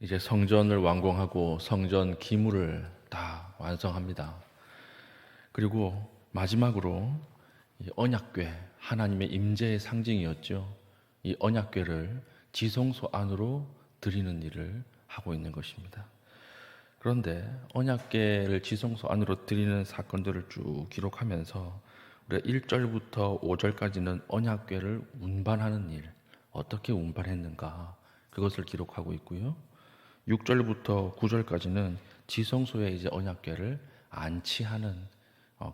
이제 성전을 완공하고 성전 기물을 다 완성합니다. 그리고 마지막으로 이 언약궤, 하나님의 임재의 상징이었죠. 이 언약궤를 지성소 안으로 드리는 일을 하고 있는 것입니다. 그런데 언약궤를 지성소 안으로 드리는 사건들을 쭉 기록하면서 우리가 1절부터 5절까지는 언약궤를 운반하는 일, 어떻게 운반했는가 그것을 기록하고 있고요. 6절부터 9절까지는 지성소에 이제 언약궤를 안치하는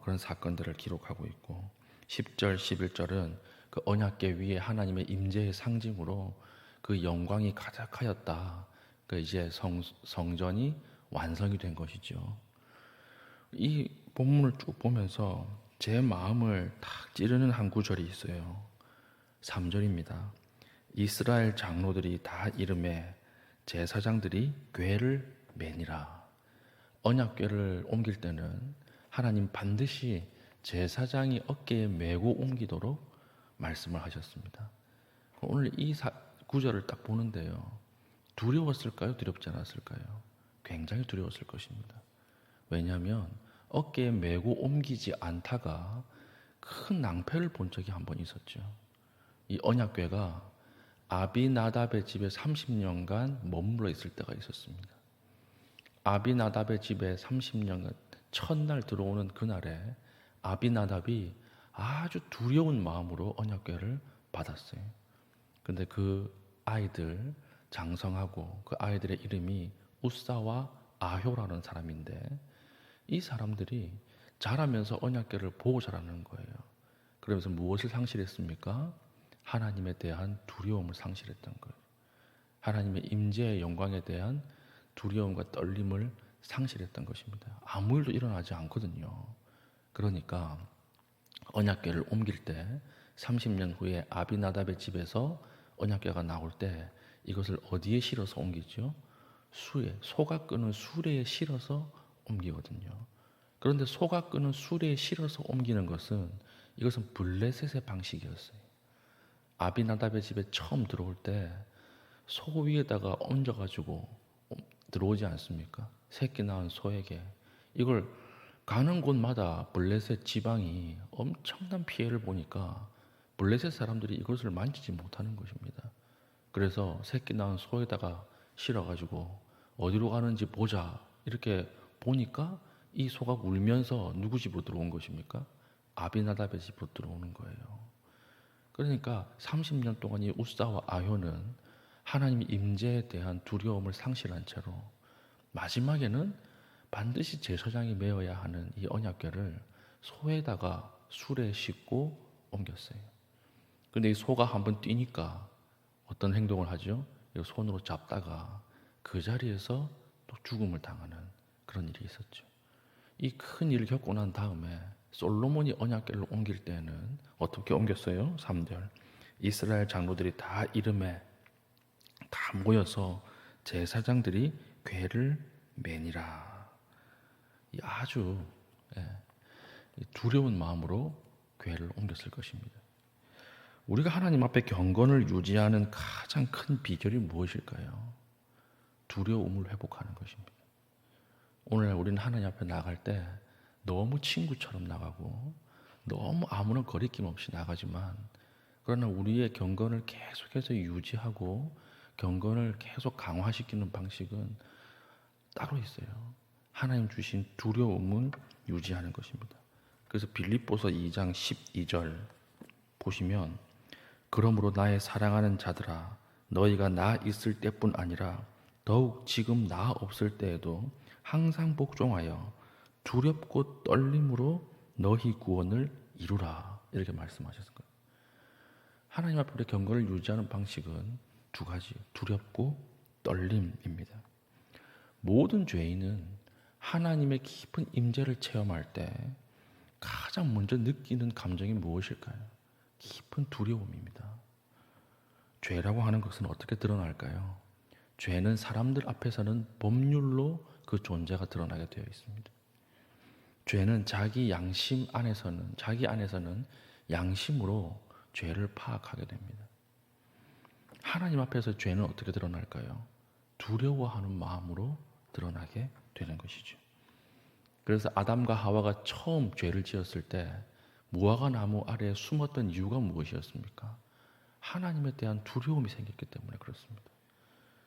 그런 사건들을 기록하고 있고 10절, 11절은 그 언약궤 위에 하나님의 임재의 상징으로 그 영광이 가득하였다. 그 이제 성전이 완성이 된 것이죠. 이 본문을 쭉 보면서 제 마음을 탁 찌르는 한 구절이 있어요. 3절입니다. 이스라엘 장로들이 다 이름에 제사장들이 궤를 매니라. 언약궤를 옮길 때는 하나님 반드시 제사장이 어깨에 메고 옮기도록 말씀을 하셨습니다. 오늘 이 구절을 딱 보는데요. 두려웠을까요? 두렵지 않았을까요? 굉장히 두려웠을 것입니다. 왜냐하면 어깨에 메고 옮기지 않다가 큰 낭패를 본 적이 한 번 있었죠. 이 언약궤가 아비나답의 집에 30년간 머물러 있을 때가 있었습니다. 아비나답의 집에 30년간 첫날 들어오는 그날에 아비나답이 아주 두려운 마음으로 언약궤를 받았어요. 근데 그 아이들 장성하고 그 아이들의 이름이 우사와 아효라는 사람인데 이 사람들이 자라면서 언약궤를 보고 자라는 거예요. 그러면서 무엇을 상실했습니까? 하나님에 대한 두려움을 상실했던 거예요. 하나님의 임재의 영광에 대한 두려움과 떨림을 상실했던 것입니다. 아무 일도 일어나지 않거든요. 그러니까 언약궤를 옮길 때 30년 후에 아비나답의 집에서 언약궤가 나올 때 이것을 어디에 실어서 옮기죠? 수에, 소가 끄는 수레에 실어서 옮기거든요. 그런데 소가 끄는 수레에 실어서 옮기는 것은 이것은 블레셋의 방식이었어요. 아비나답의 집에 처음 들어올 때 소 위에다가 얹어가지고 들어오지 않습니까? 새끼 낳은 소에게 이걸 가는 곳마다 블레셋 지방이 엄청난 피해를 보니까 블레셋 사람들이 이것을 만지지 못하는 것입니다. 그래서 새끼 낳은 소에다가 실어가지고 어디로 가는지 보자 이렇게 보니까 이 소가 울면서 누구 집으로 들어온 것입니까? 아비나답의 집으로 들어오는 거예요. 그러니까 30년 동안 이 우사와 아효는 하나님의 임재에 대한 두려움을 상실한 채로 마지막에는 반드시 제사장이 메어야 하는 이 언약궤를 소에다가 수레에 싣고 옮겼어요. 근데 이 소가 한번 뛰니까 어떤 행동을 하죠? 이 손으로 잡다가 그 자리에서 또 죽음을 당하는 그런 일이 있었죠. 이 큰 일을 겪고 난 다음에 솔로몬이 언약궤를 옮길 때는 어떻게 옮겼어요? 3절. 이스라엘 장로들이 다 이름에 다 모여서 제사장들이 궤를 매니라. 아주 두려운 마음으로 궤를 옮겼을 것입니다. 우리가 하나님 앞에 경건을 유지하는 가장 큰 비결이 무엇일까요? 두려움을 회복하는 것입니다. 오늘 우리는 하나님 앞에 나갈 때 너무 친구처럼 나가고 너무 아무런 거리낌 없이 나가지만 그러나 우리의 경건을 계속해서 유지하고 경건을 계속 강화시키는 방식은 따로 있어요. 하나님 주신 두려움을 유지하는 것입니다. 그래서 빌립보서 2장 12절 보시면 그러므로 나의 사랑하는 자들아 너희가 나 있을 때뿐 아니라 더욱 지금 나 없을 때에도 항상 복종하여 두렵고 떨림으로 너희 구원을 이루라 이렇게 말씀하셨을 거예요. 하나님 앞에 경건을 유지하는 방식은 두 가지, 두렵고 떨림입니다. 모든 죄인은 하나님의 깊은 임재를 체험할 때 가장 먼저 느끼는 감정이 무엇일까요? 깊은 두려움입니다. 죄라고 하는 것은 어떻게 드러날까요? 죄는 사람들 앞에서는 법률로 그 존재가 드러나게 되어 있습니다. 죄는 자기 안에서는 양심으로 죄를 파악하게 됩니다. 하나님 앞에서 죄는 어떻게 드러날까요? 두려워하는 마음으로 드러나게 되는 것이죠. 그래서 아담과 하와가 처음 죄를 지었을 때 무화과 나무 아래에 숨었던 이유가 무엇이었습니까? 하나님에 대한 두려움이 생겼기 때문에 그렇습니다.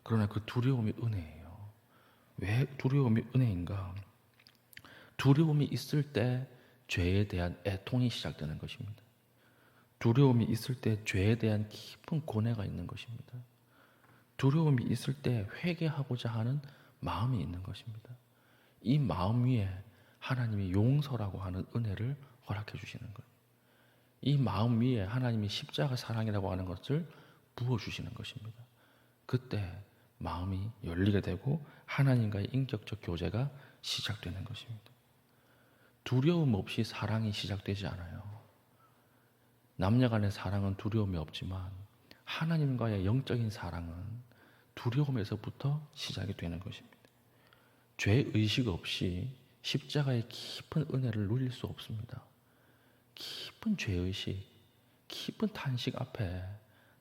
그러나 그 두려움이 은혜예요. 왜 두려움이 은혜인가? 두려움이 있을 때 죄에 대한 애통이 시작되는 것입니다. 두려움이 있을 때 죄에 대한 깊은 고뇌가 있는 것입니다. 두려움이 있을 때 회개하고자 하는 마음이 있는 것입니다. 이 마음 위에 하나님이 용서라고 하는 은혜를 허락해 주시는 거예요. 이 마음 위에 하나님이 십자가 사랑이라고 하는 것을 부어주시는 것입니다. 그때 마음이 열리게 되고 하나님과의 인격적 교제가 시작되는 것입니다. 두려움 없이 사랑이 시작되지 않아요. 남녀 간의 사랑은 두려움이 없지만 하나님과의 영적인 사랑은 두려움에서부터 시작이 되는 것입니다. 죄의식 없이 십자가의 깊은 은혜를 누릴 수 없습니다. 깊은 죄의식, 깊은 탄식 앞에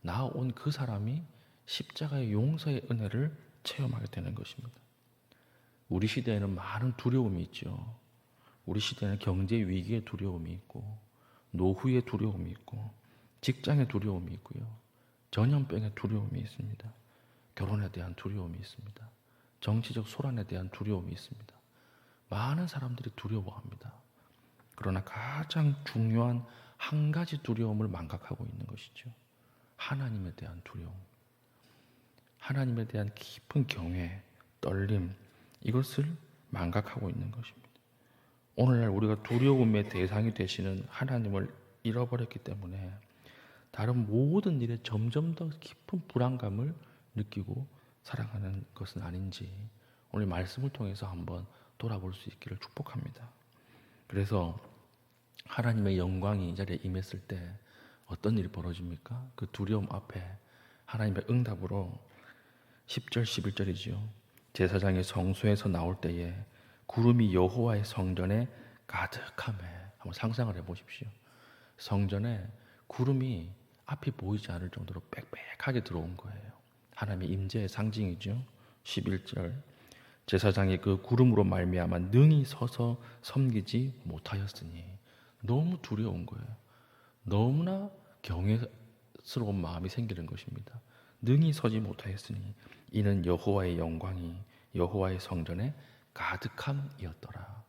나아온 그 사람이 십자가의 용서의 은혜를 체험하게 되는 것입니다. 우리 시대에는 많은 두려움이 있죠. 우리 시대는 경제 위기의 두려움이 있고, 노후의 두려움이 있고, 직장의 두려움이 있고요. 전염병의 두려움이 있습니다. 결혼에 대한 두려움이 있습니다. 정치적 소란에 대한 두려움이 있습니다. 많은 사람들이 두려워합니다. 그러나 가장 중요한 한 가지 두려움을 망각하고 있는 것이죠. 하나님에 대한 두려움. 하나님에 대한 깊은 경외, 떨림, 이것을 망각하고 있는 것입니다. 오늘날 우리가 두려움의 대상이 되시는 하나님을 잃어버렸기 때문에 다른 모든 일에 점점 더 깊은 불안감을 느끼고 살아가는 것은 아닌지 오늘 말씀을 통해서 한번 돌아볼 수 있기를 축복합니다. 그래서 하나님의 영광이 이 자리에 임했을 때 어떤 일이 벌어집니까? 그 두려움 앞에 하나님의 응답으로 10절, 11절이지요. 제사장이 성소에서 나올 때에 구름이 여호와의 성전에 가득하매. 한번 상상을 해보십시오. 성전에 구름이 앞이 보이지 않을 정도로 빽빽하게 들어온 거예요. 하나님의 임재의 상징이죠. 11절 제사장이 그 구름으로 말미암아 능히 서서 섬기지 못하였으니. 너무 두려운 거예요. 너무나 경외스러운 마음이 생기는 것입니다. 능히 서지 못하였으니 이는 여호와의 영광이 여호와의 성전에 가득함이었더라.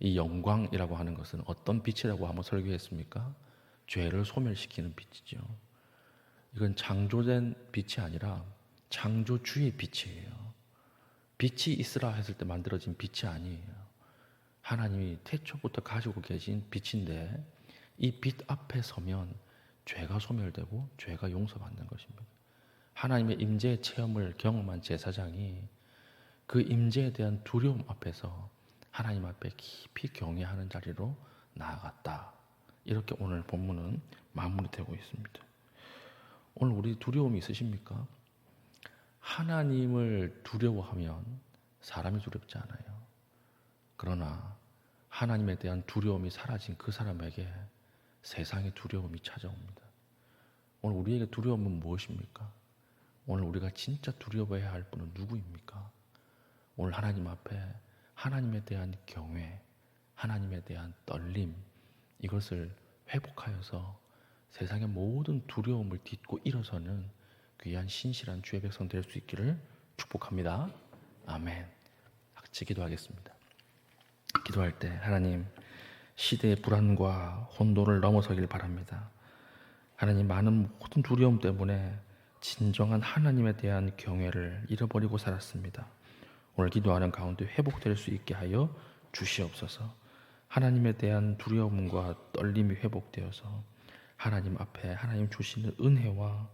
이 영광이라고 하는 것은 어떤 빛이라고 한번 설교했습니까? 죄를 소멸시키는 빛이죠. 이건 창조된 빛이 아니라 창조주의 빛이에요. 빛이 있으라 했을 때 만들어진 빛이 아니에요. 하나님이 태초부터 가지고 계신 빛인데 이 빛 앞에 서면 죄가 소멸되고 죄가 용서받는 것입니다. 하나님의 임재의 체험을 경험한 제사장이 그 임재에 대한 두려움 앞에서 하나님 앞에 깊이 경외하는 자리로 나아갔다. 이렇게 오늘 본문은 마무리되고 있습니다. 오늘 우리 두려움이 있으십니까? 하나님을 두려워하면 사람이 두렵지 않아요. 그러나 하나님에 대한 두려움이 사라진 그 사람에게 세상의 두려움이 찾아옵니다. 오늘 우리에게 두려움은 무엇입니까? 오늘 우리가 진짜 두려워해야 할 분은 누구입니까? 오늘 하나님 앞에 하나님에 대한 경외, 하나님에 대한 떨림, 이것을 회복하여서 세상의 모든 두려움을 딛고 일어서는 귀한 신실한 주의 백성 될 수 있기를 축복합니다. 아멘. 같이 기도하겠습니다. 기도할 때 하나님, 시대의 불안과 혼돈을 넘어서길 바랍니다. 하나님, 많은 모든 두려움 때문에 진정한 하나님에 대한 경외를 잃어버리고 살았습니다. 오늘 기도하는 가운데 회복될 수 있게 하여 주시옵소서. 하나님에 대한 두려움과 떨림이 회복되어서 하나님 앞에 하나님 주시는 은혜와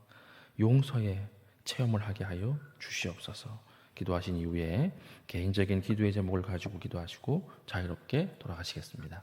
용서의 체험을 하게 하여 주시옵소서. 기도하신 이후에 개인적인 기도의 제목을 가지고 기도하시고 자유롭게 돌아가시겠습니다.